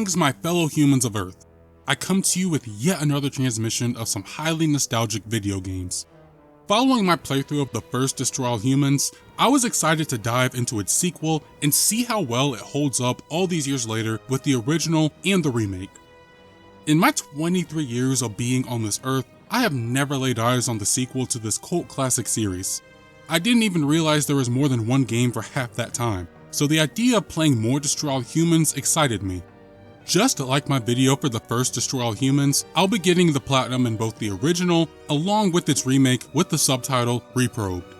Greetings, my fellow humans of Earth. I come to you with yet another transmission of some highly nostalgic video games. Following my playthrough of the first Destroy All Humans, I was excited to dive into its sequel and see how well it holds up all these years later with the original and the remake. In my 23 years of being on this earth, I have never laid eyes on the sequel to this cult classic series. I didn't even realize there was more than one game for half that time, so the idea of playing more Destroy All Humans excited me. Just like my video for the first Destroy All Humans, I'll be getting the platinum in both the original along with its remake with the subtitle Reprobed.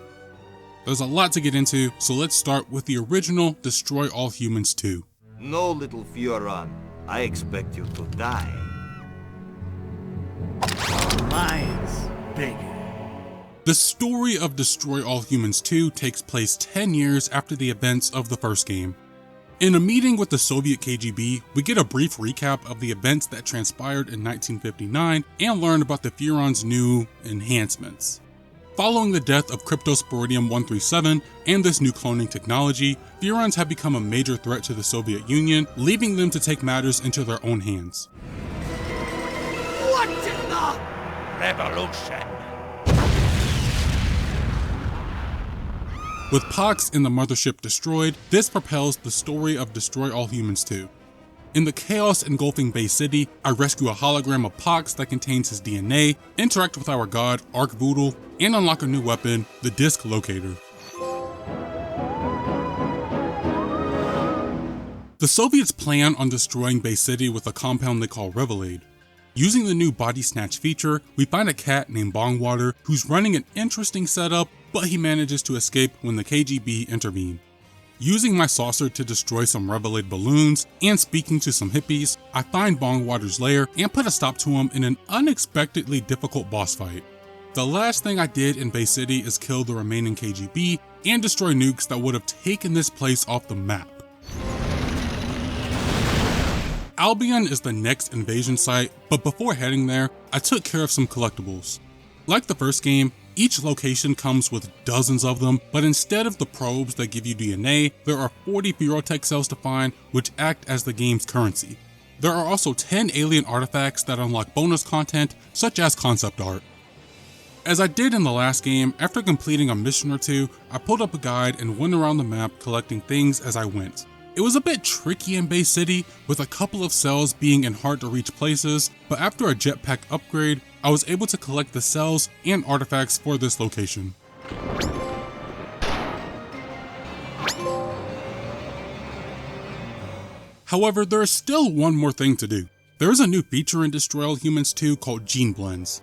There's a lot to get into, so let's start with the original Destroy All Humans 2. No, little Fioran. I expect you to die. Mine's bigger. The story of Destroy All Humans 2 takes place 10 years after the events of the first game. In a meeting with the Soviet KGB, we get a brief recap of the events that transpired in 1959 and learn about the Furon's new enhancements. Following the death of Cryptosporidium-137 and this new cloning technology, Furons have become a major threat to the Soviet Union, leaving them to take matters into their own hands. What in the revolution? With Pox and the mothership destroyed, this propels the story of Destroy All Humans 2. In the chaos engulfing Bay City, I rescue a hologram of Pox that contains his DNA, interact with our god, Ark Voodoo, and unlock a new weapon, the Disc Locator. The Soviets plan on destroying Bay City with a compound they call Revelade. Using the new Body Snatch feature, we find a cat named Bongwater who's running an interesting setup, but he manages to escape when the KGB intervene. Using my saucer to destroy some Revelade balloons and speaking to some hippies, I find Bongwater's lair and put a stop to him in an unexpectedly difficult boss fight. The last thing I did in Bay City is kill the remaining KGB and destroy nukes that would have taken this place off the map. Albion is the next invasion site, but before heading there, I took care of some collectibles. Like the first game, each location comes with dozens of them, but instead of the probes that give you DNA, there are 40 Furotech cells to find, which act as the game's currency. There are also 10 alien artifacts that unlock bonus content, such as concept art. As I did in the last game, after completing a mission or two, I pulled up a guide and went around the map collecting things as I went. It was a bit tricky in Bay City, with a couple of cells being in hard to reach places, but after a jetpack upgrade, I was able to collect the cells and artifacts for this location. However, there is still one more thing to do. There is a new feature in Destroy All Humans 2 called Gene Blends.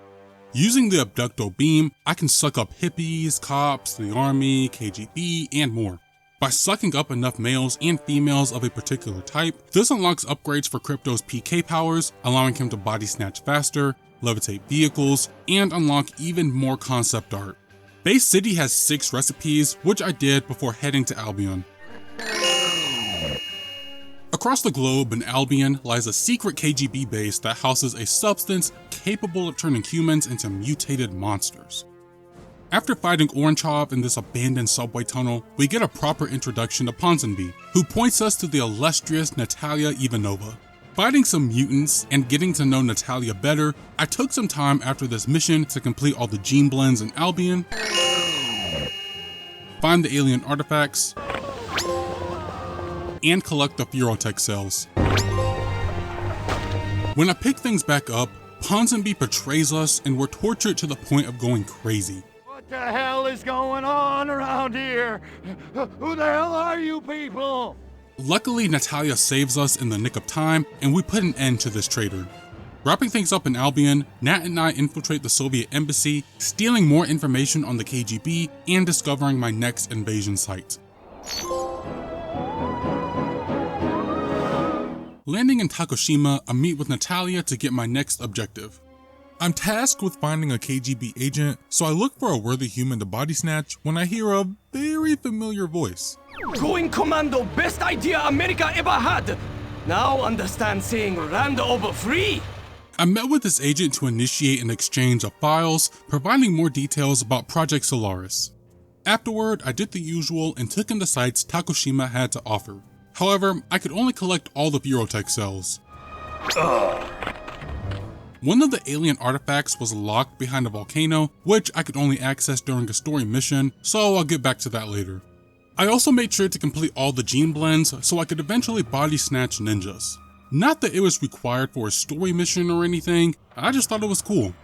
Using the Abducto Beam, I can suck up hippies, cops, the army, KGB, and more. By sucking up enough males and females of a particular type, this unlocks upgrades for Crypto's PK powers, allowing him to body snatch faster, levitate vehicles, and unlock even more concept art. Bay City has 6 recipes, which I did before heading to Albion. Across the globe in Albion lies a secret KGB base that houses a substance capable of turning humans into mutated monsters. After fighting Oranchov in this abandoned subway tunnel, we get a proper introduction to Ponsonby, who points us to the illustrious Natalia Ivanova. Fighting some mutants and getting to know Natalia better, I took some time after this mission to complete all the gene blends in Albion, find the alien artifacts, and collect the Furotech cells. When I pick things back up, Ponsonby betrays us and we're tortured to the point of going crazy. What the hell is going on around here? Who the hell are you people? Luckily, Natalia saves us in the nick of time, and we put an end to this traitor. Wrapping things up in Albion, Nat and I infiltrate the Soviet embassy, stealing more information on the KGB, and discovering my next invasion site. Landing in Takushima, I meet with Natalia to get my next objective. I'm tasked with finding a KGB agent, so I look for a worthy human to body snatch when I hear a very familiar voice. Going commando, best idea America ever had. Now understand saying "Rand over free." I met with this agent to initiate an exchange of files, providing more details about Project Solaris. Afterward, I did the usual and took in the sites Takushima had to offer. However, I could only collect all the Furotech cells. One of the alien artifacts was locked behind a volcano, which I could only access during a story mission, so I'll get back to that later. I also made sure to complete all the gene blends so I could eventually body snatch ninjas. Not that it was required for a story mission or anything, I just thought it was cool.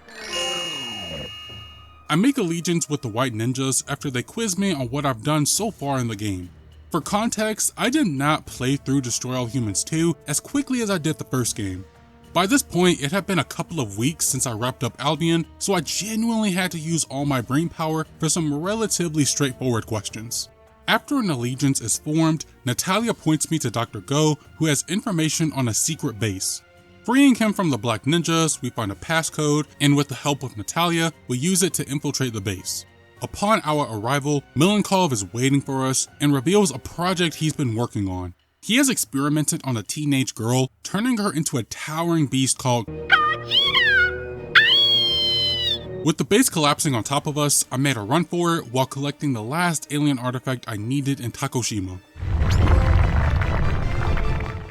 I make allegiance with the white ninjas after they quiz me on what I've done so far in the game. For context, I did not play through Destroy All Humans 2 as quickly as I did the first game. By this point, it had been a couple of weeks since I wrapped up Albion, so I genuinely had to use all my brain power for some relatively straightforward questions. After an allegiance is formed, Natalia points me to Dr. Go, who has information on a secret base. Freeing him from the Black Ninjas, we find a passcode, and with the help of Natalia, we use it to infiltrate the base. Upon our arrival, Milenkov is waiting for us and reveals a project he's been working on. He has experimented on a teenage girl, turning her into a towering beast called Gogeta! With the base collapsing on top of us, I made a run for it while collecting the last alien artifact I needed in Takoshima.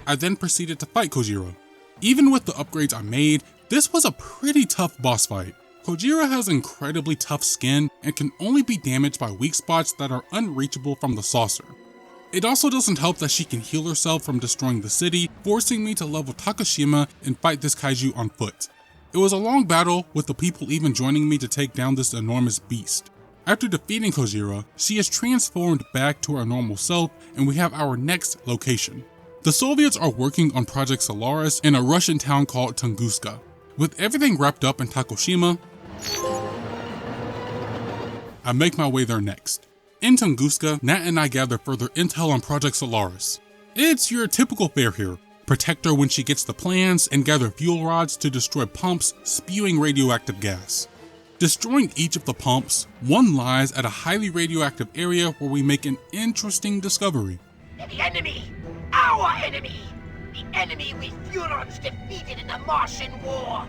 I then proceeded to fight Kojiro. Even with the upgrades I made, this was a pretty tough boss fight. Kojiro has incredibly tough skin and can only be damaged by weak spots that are unreachable from the saucer. It also doesn't help that she can heal herself from destroying the city, forcing me to level Takashima and fight this kaiju on foot. It was a long battle, with the people even joining me to take down this enormous beast. After defeating Kojiro, she is transformed back to her normal self and we have our next location. The Soviets are working on Project Solaris in a Russian town called Tunguska. With everything wrapped up in Takoshima, I make my way there next. In Tunguska, Nat and I gather further intel on Project Solaris. It's your typical fare here. Protect her when she gets the plans and gather fuel rods to destroy pumps spewing radioactive gas. Destroying each of the pumps, one lies at a highly radioactive area where we make an interesting discovery. The enemy! Our enemy! The enemy we Furons defeated in the Martian War!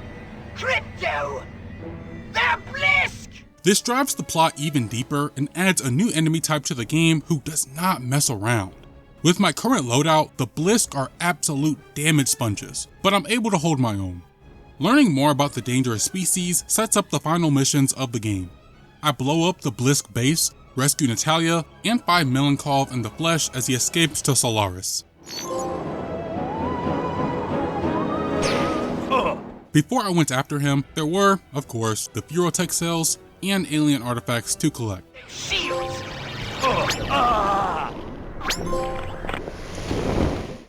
Crypto! The Blisk! This drives the plot even deeper and adds a new enemy type to the game who does not mess around. With my current loadout, the Blisk are absolute damage sponges, but I'm able to hold my own. Learning more about the dangerous species sets up the final missions of the game. I blow up the Blisk base, rescue Natalia, and find Milenkov in the flesh as he escapes to Solaris. Before I went after him, there were, of course, the Furotech cells and alien artifacts to collect. Shields!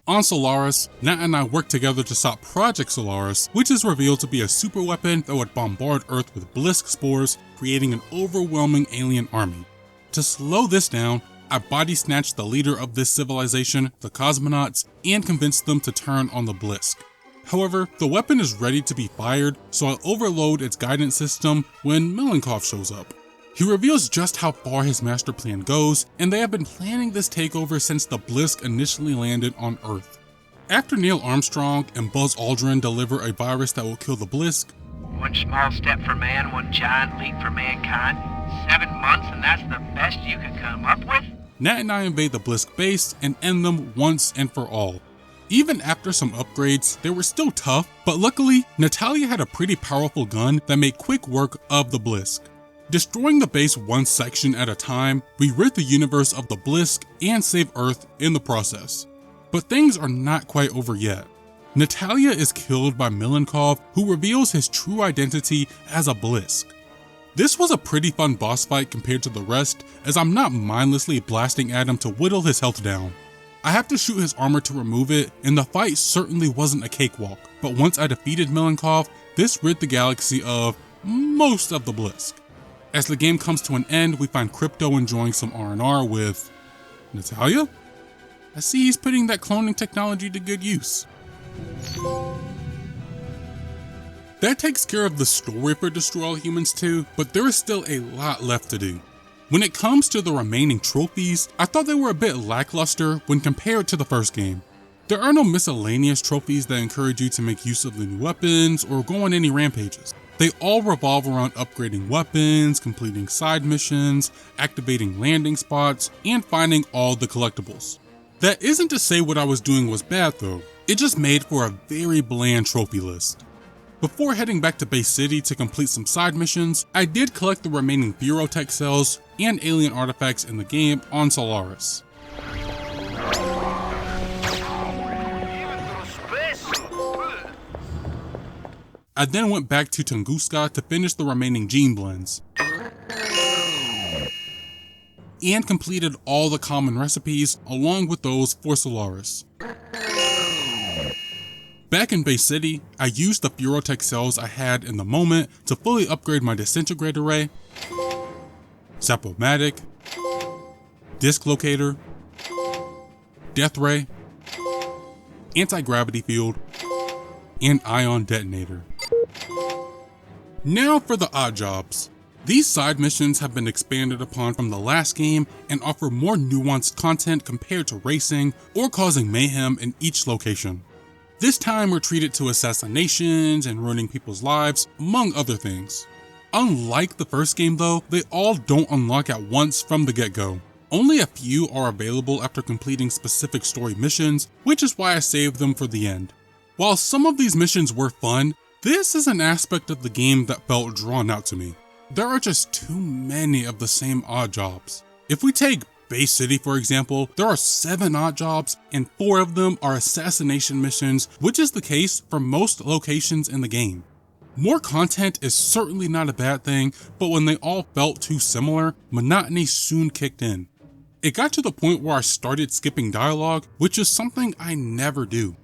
On Solaris, Nat and I worked together to stop Project Solaris, which is revealed to be a super weapon that would bombard Earth with Blisk spores, creating an overwhelming alien army. To slow this down, I body snatched the leader of this civilization, the cosmonauts, and convinced them to turn on the Blisk. However, the weapon is ready to be fired, so I overload its guidance system when Milenkov shows up. He reveals just how far his master plan goes, and they have been planning this takeover since the Blisk initially landed on Earth. After Neil Armstrong and Buzz Aldrin deliver a virus that will kill the Blisk, one small step for man, one giant leap for mankind. 7 months and that's the best you could come up with? Nat and I invade the Blisk base and end them once and for all. Even after some upgrades, they were still tough, but luckily, Natalia had a pretty powerful gun that made quick work of the Blisk. Destroying the base one section at a time, we rid the universe of the Blisk and save Earth in the process. But things are not quite over yet. Natalia is killed by Milenkov, who reveals his true identity as a Blisk. This was a pretty fun boss fight compared to the rest, as I'm not mindlessly blasting at him to whittle his health down. I have to shoot his armor to remove it, and the fight certainly wasn't a cakewalk, but once I defeated Milenkov, this rid the galaxy of most of the Blisk. As the game comes to an end, we find Crypto enjoying some R&R with Natalia? I see he's putting that cloning technology to good use. That takes care of the story for Destroy All Humans 2, but there is still a lot left to do. When it comes to the remaining trophies, I thought they were a bit lackluster when compared to the first game. There are no miscellaneous trophies that encourage you to make use of the new weapons or go on any rampages. They all revolve around upgrading weapons, completing side missions, activating landing spots, and finding all the collectibles. That isn't to say what I was doing was bad though. It just made for a very bland trophy list. Before heading back to Base City to complete some side missions, I did collect the remaining Furotech cells and alien artifacts in the game on Solaris. I then went back to Tunguska to finish the remaining gene blends, and completed all the common recipes along with those for Solaris. Back in Base City, I used the Furotech cells I had in the moment to fully upgrade my Disintegrate Array, Sapomatic, Disc Locator, Death Ray, Anti-Gravity Field, and Ion Detonator. Now for the odd jobs. These side missions have been expanded upon from the last game and offer more nuanced content compared to racing or causing mayhem in each location. This time we're treated to assassinations and ruining people's lives, among other things. Unlike the first game though, they all don't unlock at once from the get-go. Only a few are available after completing specific story missions, which is why I saved them for the end. While some of these missions were fun, this is an aspect of the game that felt drawn out to me. There are just too many of the same odd jobs. If we take Base City for example, there are 7 odd jobs and 4 of them are assassination missions, which is the case for most locations in the game. More content is certainly not a bad thing, but when they all felt too similar, monotony soon kicked in. It got to the point where I started skipping dialogue, which is something I never do.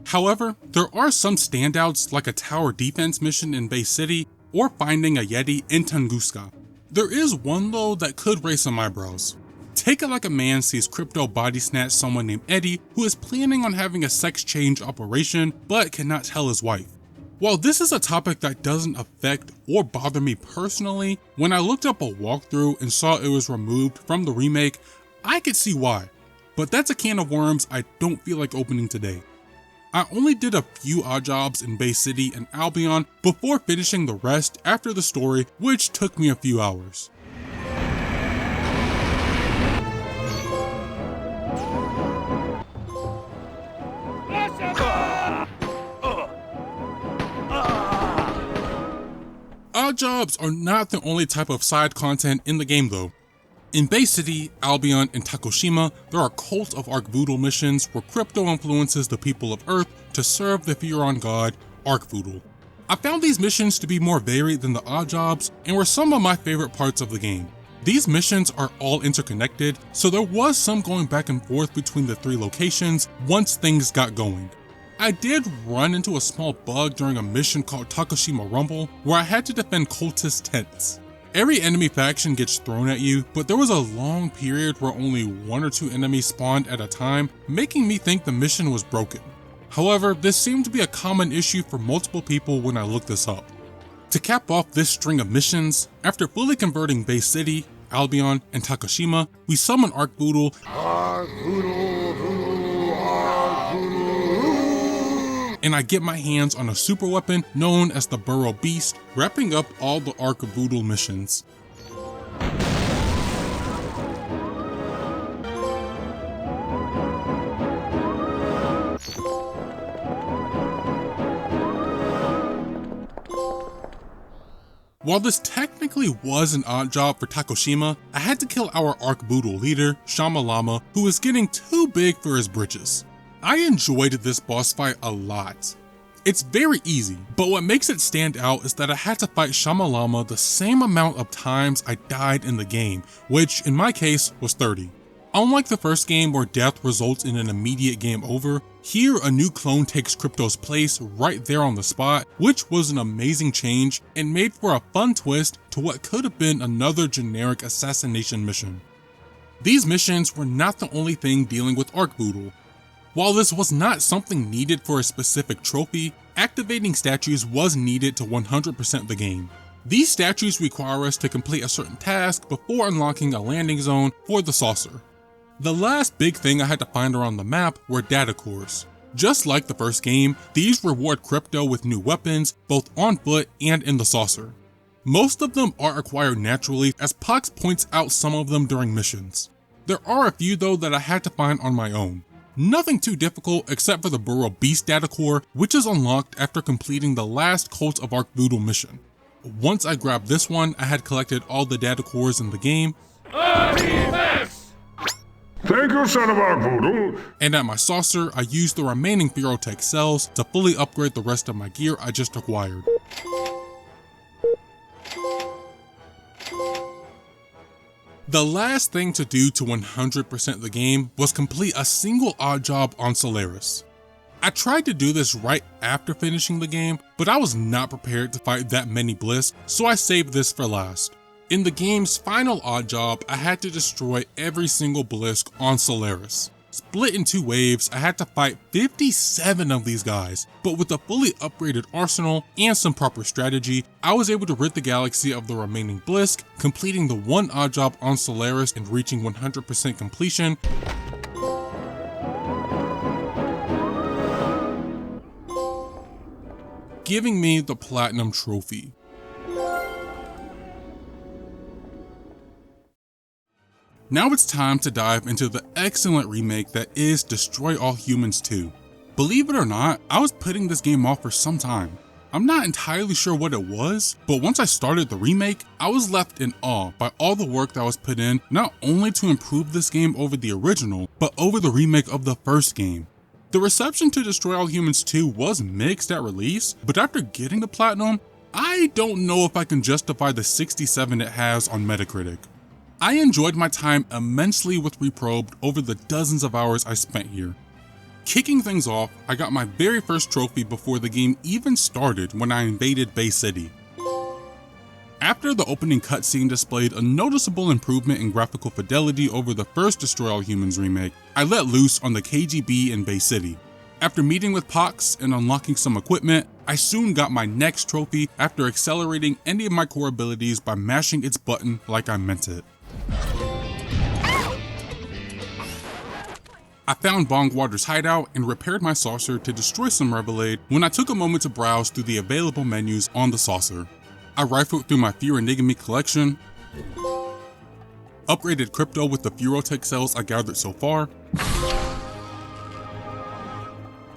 However, there are some standouts like a tower defense mission in Base City or finding a Yeti in Tunguska. There is one though that could raise some eyebrows. Take It Like a Man sees Crypto body snatch someone named Eddie who is planning on having a sex change operation but cannot tell his wife. While this is a topic that doesn't affect or bother me personally, when I looked up a walkthrough and saw it was removed from the remake, I could see why. But that's a can of worms I don't feel like opening today. I only did a few odd jobs in Base City and Albion before finishing the rest after the story, which took me a few hours. Odd jobs are not the only type of side content in the game though. In Base City, Albion, and Takoshima, there are Cult of Arkvoodle missions where Crypto influences the people of Earth to serve the Furon god, Arkvoodle. I found these missions to be more varied than the odd jobs and were some of my favorite parts of the game. These missions are all interconnected, so there was some going back and forth between the 3 locations once things got going. I did run into a small bug during a mission called Takoshima Rumble where I had to defend cultist tents. Every enemy faction gets thrown at you, but there was a long period where only 1 or 2 enemies spawned at a time, making me think the mission was broken. However, this seemed to be a common issue for multiple people when I looked this up. To cap off this string of missions, after fully converting Base City, Albion, and Takoshima, we summon Arkvoodle, and I get my hands on a super weapon known as the Burrow Beast, wrapping up all the Arkvoodle missions. While this technically was an odd job for Takoshima, I had to kill our Arkvoodle leader, Shamalama, who was getting too big for his britches. I enjoyed this boss fight a lot. It's very easy, but what makes it stand out is that I had to fight Shamalama the same amount of times I died in the game, which in my case was 30. Unlike the first game where death results in an immediate game over, here a new clone takes Crypto's place right there on the spot, which was an amazing change and made for a fun twist to what could have been another generic assassination mission. These missions were not the only thing dealing with Arkvoodle. While this was not something needed for a specific trophy, activating statues was needed to 100% the game. These statues require us to complete a certain task before unlocking a landing zone for the saucer. The last big thing I had to find around the map were data cores. Just like the first game, these reward Crypto with new weapons, both on foot and in the saucer. Most of them are acquired naturally, as Pox points out some of them during missions. There are a few though that I had to find on my own. Nothing too difficult except for the Burrow Beast data core, which is unlocked after completing the last Cult of Arkvoodle mission. Once I grabbed this one, I had collected all the data cores in the game. Thank you, son of Arkvoodle. And at my saucer, I used the remaining Ferrotech cells to fully upgrade the rest of my gear I just acquired. The last thing to do to 100% the game was complete a single odd job on Solaris. I tried to do this right after finishing the game, but I was not prepared to fight that many Bliss, so I saved this for last. In the game's final odd job, I had to destroy every single Blisk on Solaris. Split in 2 waves, I had to fight 57 of these guys, but with a fully upgraded arsenal and some proper strategy, I was able to rid the galaxy of the remaining Blisk, completing the one odd job on Solaris and reaching 100% completion. Giving me the Platinum Trophy. Now it's time to dive into the excellent remake that is Destroy All Humans 2. Believe it or not, I was putting this game off for some time. I'm not entirely sure what it was, but once I started the remake, I was left in awe by all the work that was put in, not only to improve this game over the original, but over the remake of the first game. The reception to Destroy All Humans 2 was mixed at release, but after getting the Platinum, I don't know if I can justify the 67 it has on Metacritic. I enjoyed my time immensely with Reprobed over the dozens of hours I spent here. Kicking things off, I got my very first trophy before the game even started when I invaded Bay City. After the opening cutscene displayed a noticeable improvement in graphical fidelity over the first Destroy All Humans remake, I let loose on the KGB in Bay City. After meeting with Pox and unlocking some equipment, I soon got my next trophy after accelerating any of my core abilities by mashing its button like I meant it. I found Bongwater's hideout and repaired my saucer to destroy some Revelade when I took a moment to browse through the available menus on the saucer. I rifled through my Fear Enigmy collection, upgraded Crypto with the Ferrotech cells I gathered so far,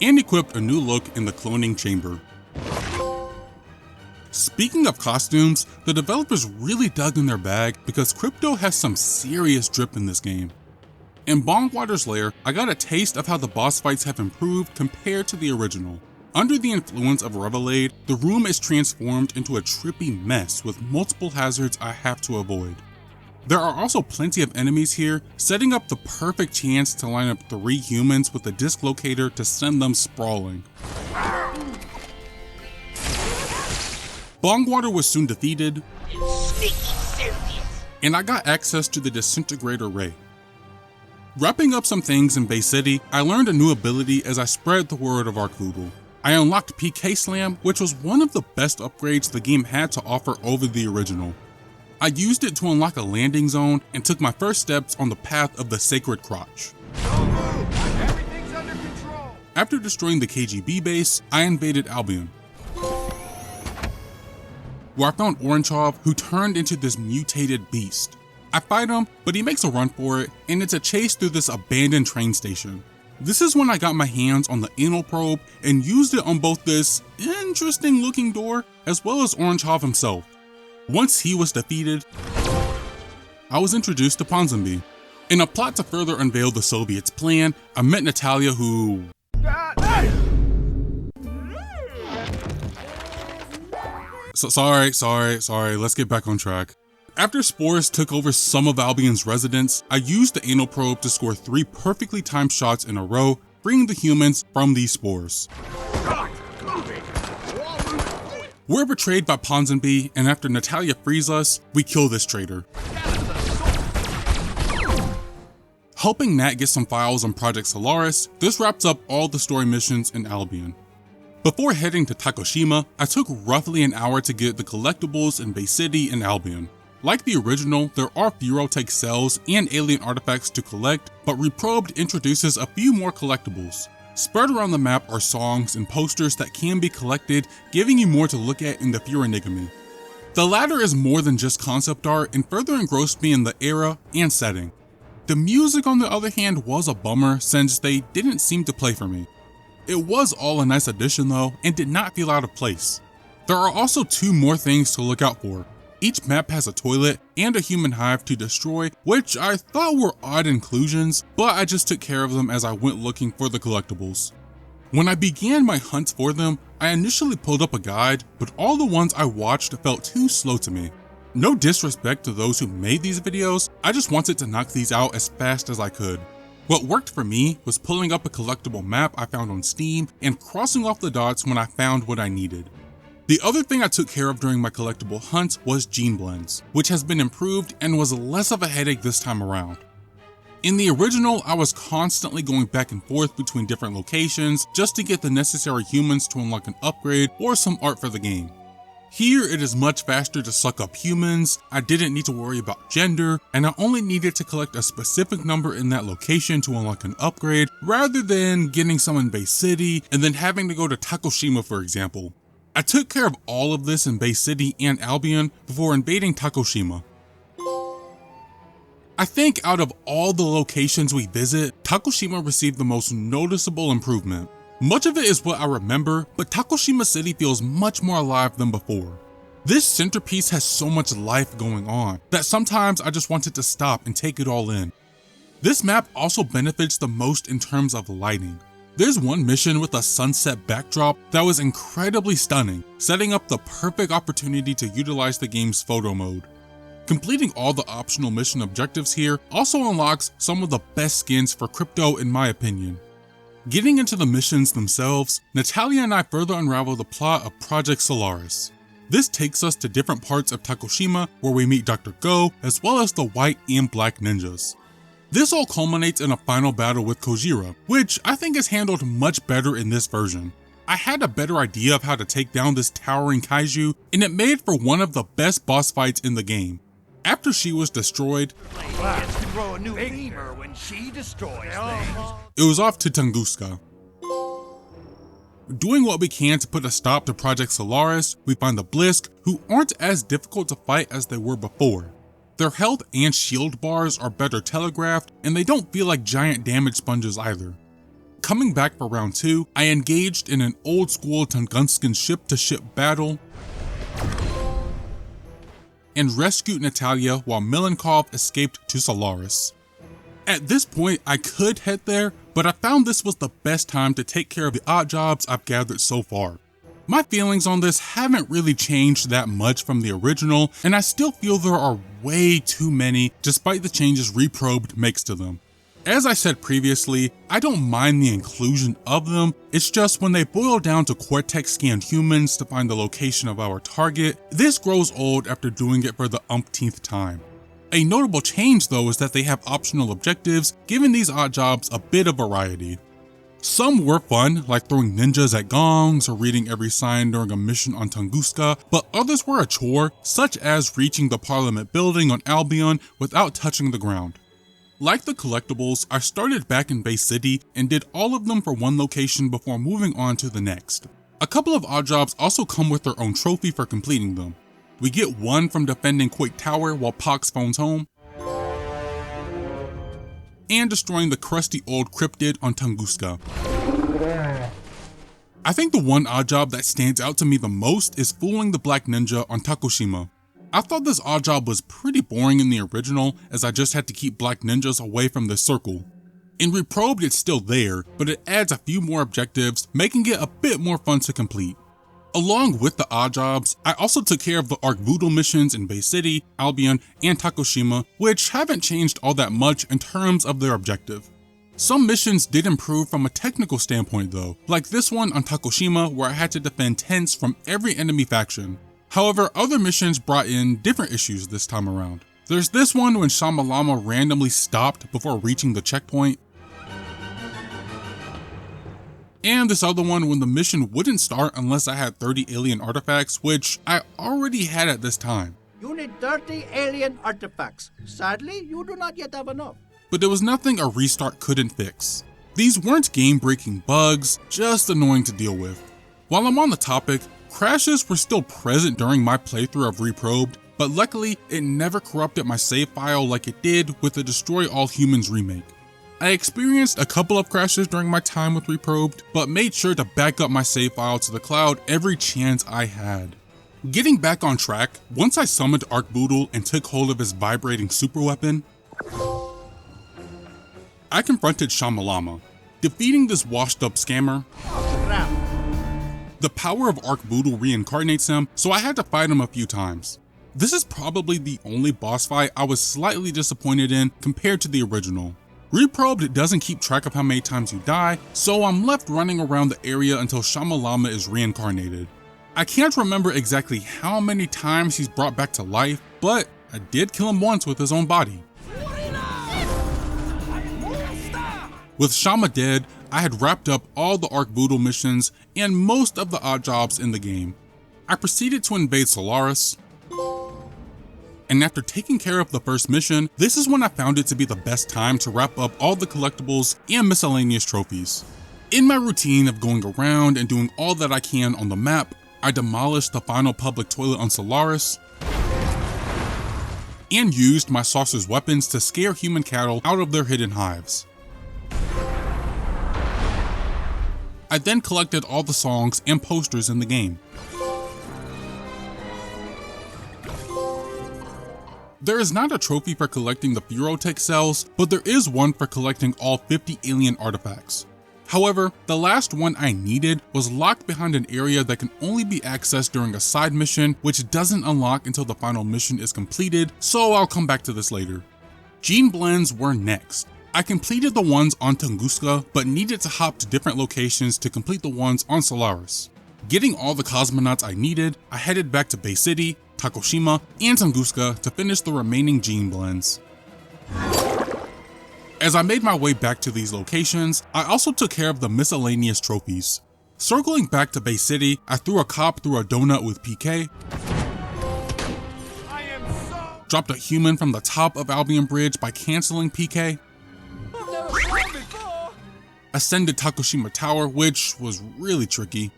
and equipped a new look in the cloning chamber. Speaking of costumes, the developers really dug in their bag because Crypto has some serious drip in this game. In Bongwater's lair, I got a taste of how the boss fights have improved compared to the original. Under the influence of Revelade, the room is transformed into a trippy mess with multiple hazards I have to avoid. There are also plenty of enemies here, setting up the perfect chance to line up 3 humans with a disc locator to send them sprawling. Bongwater was soon defeated, and I got access to the Disintegrator Ray. Wrapping up some things in Bay City, I learned a new ability as I spread the word of Arkvoodle. I unlocked PK Slam, which was one of the best upgrades the game had to offer over the original. I used it to unlock a landing zone and took my first steps on the path of the Sacred Crotch. Everything's under control. After destroying the KGB base, I invaded Albion, where I found Orangehov, who turned into this mutated beast. I fight him, but he makes a run for it, and it's a chase through this abandoned train station. This is when I got my hands on the anal probe and used it on both this interesting looking door as well as Orangehov himself. Once he was defeated, I was introduced to Ponsonby. In a plot to further unveil the Soviets' plan, I met Natalia who... Sorry, let's get back on track. After spores took over some of Albion's residents, I used the anal probe to score 3 perfectly timed shots in a row, freeing the humans from these spores. We're betrayed by Ponsonby, and after Natalia frees us, we kill this traitor. Helping Nat get some files on Project Solaris, this wraps up all the story missions in Albion. Before heading to Takoshima, I took roughly an hour to get the collectibles in Bay City and Albion. Like the original, there are Ferrotech cells and alien artifacts to collect, but Reprobed introduces a few more collectibles. Spread around the map are songs and posters that can be collected, giving you more to look at in the Fear Enigmy. The latter is more than just concept art and further engrossed me in the era and setting. The music on the other hand was a bummer since they didn't seem to play for me. It was all a nice addition though, and did not feel out of place. There are also 2 more things to look out for. Each map has a toilet and a human hive to destroy, which I thought were odd inclusions, but I just took care of them as I went looking for the collectibles. When I began my hunts for them, I initially pulled up a guide, but all the ones I watched felt too slow to me. No disrespect to those who made these videos, I just wanted to knock these out as fast as I could. What worked for me was pulling up a collectible map I found on Steam and crossing off the dots when I found what I needed. The other thing I took care of during my collectible hunt was gene blends, which has been improved and was less of a headache this time around. In the original, I was constantly going back and forth between different locations just to get the necessary humans to unlock an upgrade or some art for the game. Here it is much faster to suck up humans, I didn't need to worry about gender, and I only needed to collect a specific number in that location to unlock an upgrade rather than getting some in Bay City and then having to go to Takoshima for example. I took care of all of this in Bay City and Albion before invading Takoshima. I think out of all the locations we visit, Takoshima received the most noticeable improvement. Much of it is what I remember, but Takoshima City feels much more alive than before. This centerpiece has so much life going on that sometimes I just wanted to stop and take it all in. This map also benefits the most in terms of lighting. There's one mission with a sunset backdrop that was incredibly stunning, setting up the perfect opportunity to utilize the game's photo mode. Completing all the optional mission objectives here also unlocks some of the best skins for crypto in my opinion. Getting into the missions themselves, Natalia and I further unravel the plot of Project Solaris. This takes us to different parts of Takoshima where we meet Dr. Go as well as the white and black ninjas. This all culminates in a final battle with Kojira, which I think is handled much better in this version. I had a better idea of how to take down this towering kaiju, and it made for one of the best boss fights in the game. After she was destroyed, when she destroys things. it was off to Tunguska. Doing what we can to put a stop to Project Solaris, we find the Blisk, who aren't as difficult to fight as they were before. Their health and shield bars are better telegraphed, and they don't feel like giant damage sponges either. Coming back for round 2, I engaged in an old school Tunguskan ship-to-ship battle and rescued Natalia while Milenkov escaped to Solaris. At this point, I could head there, but I found this was the best time to take care of the odd jobs I've gathered so far. My feelings on this haven't really changed that much from the original, and I still feel there are way too many despite the changes Reprobed makes to them. As I said previously, I don't mind the inclusion of them, it's just when they boil down to Cortex scanned humans to find the location of our target, this grows old after doing it for the umpteenth time. A notable change though is that they have optional objectives, giving these odd jobs a bit of variety. Some were fun, like throwing ninjas at gongs or reading every sign during a mission on Tunguska, but others were a chore, such as reaching the Parliament building on Albion without touching the ground. Like the collectibles, I started back in Bay City and did all of them for one location before moving on to the next. A couple of odd jobs also come with their own trophy for completing them. We get one from defending Quake Tower while Pox phones home, and destroying the crusty old cryptid on Tunguska. I think the one odd job that stands out to me the most is fooling the Black Ninja on Takoshima. I thought this odd job was pretty boring in the original, as I just had to keep Black Ninjas away from the circle. In Reprobed it's still there, but it adds a few more objectives, making it a bit more fun to complete. Along with the odd jobs, I also took care of the Arc Voodoo missions in Bay City, Albion, and Takoshima, which haven't changed all that much in terms of their objective. Some missions did improve from a technical standpoint though, like this one on Takoshima where I had to defend tents from every enemy faction. However, other missions brought in different issues this time around. There's this one when Shamalama randomly stopped before reaching the checkpoint, and this other one when the mission wouldn't start unless I had 30 alien artifacts, which I already had at this time. You need 30 alien artifacts. Sadly, you do not yet have enough. But there was nothing a restart couldn't fix. These weren't game-breaking bugs, just annoying to deal with. While I'm on the topic, crashes were still present during my playthrough of Reprobed, but luckily it never corrupted my save file like it did with the Destroy All Humans remake. I experienced a couple of crashes during my time with Reprobed, but made sure to back up my save file to the cloud every chance I had. Getting back on track, once I summoned Arkboodle and took hold of his vibrating super weapon, I confronted Shamalama. Defeating this washed up scammer, the power of Arkboodle reincarnates him, so I had to fight him a few times. This is probably the only boss fight I was slightly disappointed in compared to the original. Reprobed doesn't keep track of how many times you die, so I'm left running around the area until Shamalama is reincarnated. I can't remember exactly how many times he's brought back to life, but I did kill him once with his own body. With Shama dead, I had wrapped up all the Arkboodle missions and most of the odd jobs in the game. I proceeded to invade Solaris, and after taking care of the first mission, this is when I found it to be the best time to wrap up all the collectibles and miscellaneous trophies. In my routine of going around and doing all that I can on the map, I demolished the final public toilet on Solaris, and used my saucer's weapons to scare human cattle out of their hidden hives. I then collected all the songs and posters in the game. There is not a trophy for collecting the Furotech cells, but there is one for collecting all 50 alien artifacts. However, the last one I needed was locked behind an area that can only be accessed during a side mission, which doesn't unlock until the final mission is completed, so I'll come back to this later. Gene blends were next. I completed the ones on Tunguska, but needed to hop to different locations to complete the ones on Solaris. Getting all the cosmonauts I needed, I headed back to Bay City, Takoshima, and Tunguska to finish the remaining gene blends. As I made my way back to these locations, I also took care of the miscellaneous trophies. Circling back to Bay City, I threw a cop through a donut with PK, dropped a human from the top of Albion Bridge by canceling PK, ascended Takoshima Tower, which was really tricky,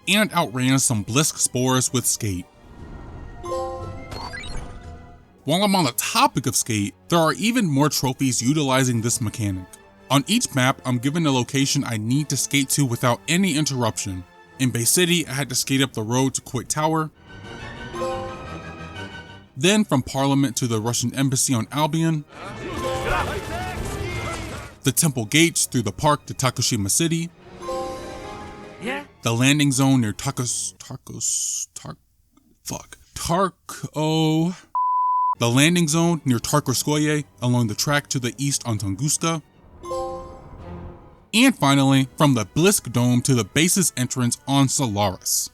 and outran some Blisk spores with Skate. While I'm on the topic of Skate, there are even more trophies utilizing this mechanic. On each map, I'm given a location I need to skate to without any interruption. In Bay City, I had to skate up the road to Quick Tower, then from Parliament to the Russian Embassy on Albion, the Temple Gates through the park to Takoshima City, the landing zone near the landing zone near Tarkovskoye along the track to the east on Tunguska, and finally, from the Blisk Dome to the base's entrance on Solaris.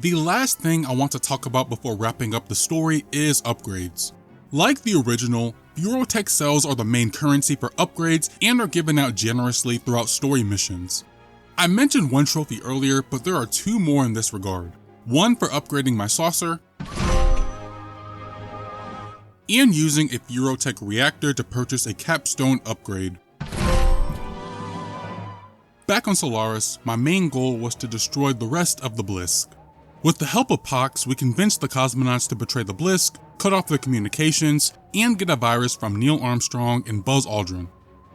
The last thing I want to talk about before wrapping up the story is upgrades. Like the original, Furotech cells are the main currency for upgrades and are given out generously throughout story missions. I mentioned one trophy earlier, but there are two more in this regard. One for upgrading my saucer, and using a Furotech reactor to purchase a capstone upgrade. Back on Solaris, my main goal was to destroy the rest of the Blisk. With the help of Pox, we convinced the cosmonauts to betray the Blisk, cut off their communications, and get a virus from Neil Armstrong and Buzz Aldrin.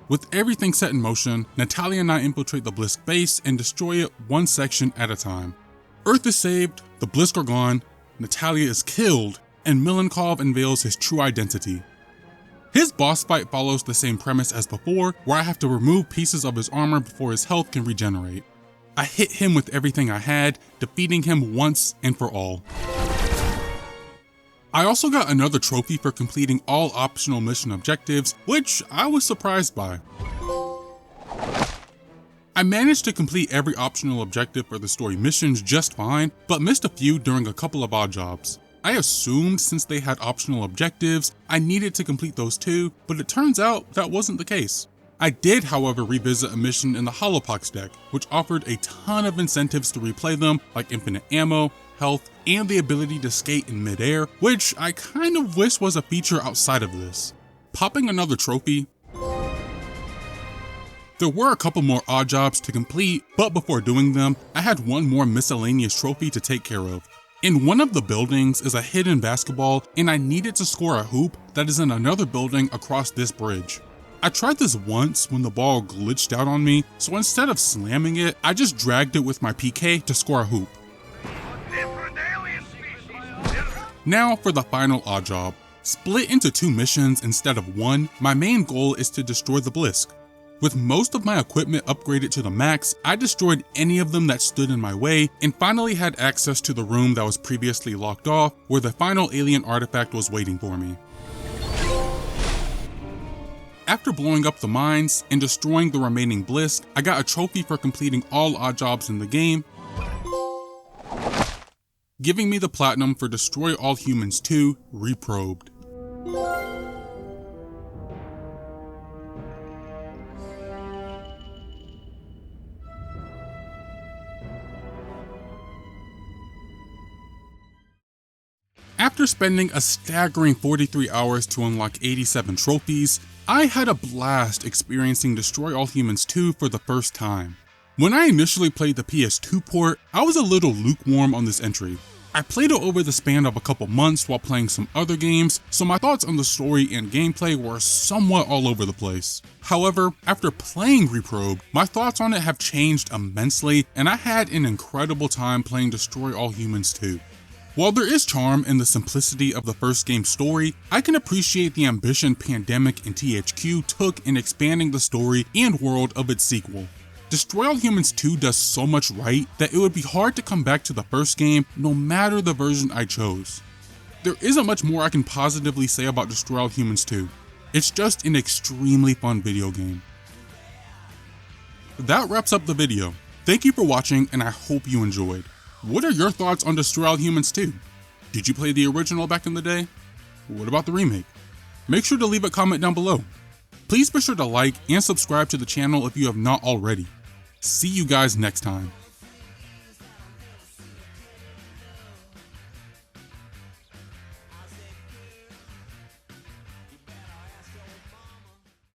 With everything set in motion, Natalia and I infiltrate the Blisk base and destroy it one section at a time. Earth is saved, the Blisk are gone, Natalia is killed, and Milenkov unveils his true identity. His boss fight follows the same premise as before, where I have to remove pieces of his armor before his health can regenerate. I hit him with everything I had, defeating him once and for all. I also got another trophy for completing all optional mission objectives, which I was surprised by. I managed to complete every optional objective for the story missions just fine, but missed a few during a couple of odd jobs. I assumed since they had optional objectives, I needed to complete those too, but it turns out that wasn't the case. I did, however, revisit a mission in the Holopox deck, which offered a ton of incentives to replay them, like infinite ammo, health, and the ability to skate in midair, which I kind of wish was a feature outside of this. Popping another trophy, There were a couple more odd jobs to complete, but before doing them, I had one more miscellaneous trophy to take care of. In one of the buildings is a hidden basketball, and I needed to score a hoop that is in another building across this bridge. I tried this once when the ball glitched out on me, so instead of slamming it, I just dragged it with my PK to score a hoop. Now for the final odd job. Split into 2 missions instead of 1, my main goal is to destroy the Blisk. With most of my equipment upgraded to the max, I destroyed any of them that stood in my way and finally had access to the room that was previously locked off where the final alien artifact was waiting for me. After blowing up the mines and destroying the remaining Blisk, I got a trophy for completing all odd jobs in the game, giving me the platinum for Destroy All Humans 2, Reprobed. After spending a staggering 43 hours to unlock 87 trophies, I had a blast experiencing Destroy All Humans 2 for the first time. When I initially played the PS2 port, I was a little lukewarm on this entry. I played it over the span of a couple months while playing some other games, so my thoughts on the story and gameplay were somewhat all over the place. However, after playing Reprobed, my thoughts on it have changed immensely, and I had an incredible time playing Destroy All Humans 2. While there is charm in the simplicity of the first game's story, I can appreciate the ambition Pandemic and THQ took in expanding the story and world of its sequel. Destroy All Humans 2 does so much right that it would be hard to come back to the first game no matter the version I chose. There isn't much more I can positively say about Destroy All Humans 2. It's just an extremely fun video game. That wraps up the video. Thank you for watching and I hope you enjoyed. What are your thoughts on Destroy All Humans 2? Did you play the original back in the day? What about the remake? Make sure to leave a comment down below. Please be sure to like and subscribe to the channel if you have not already. See you guys next time.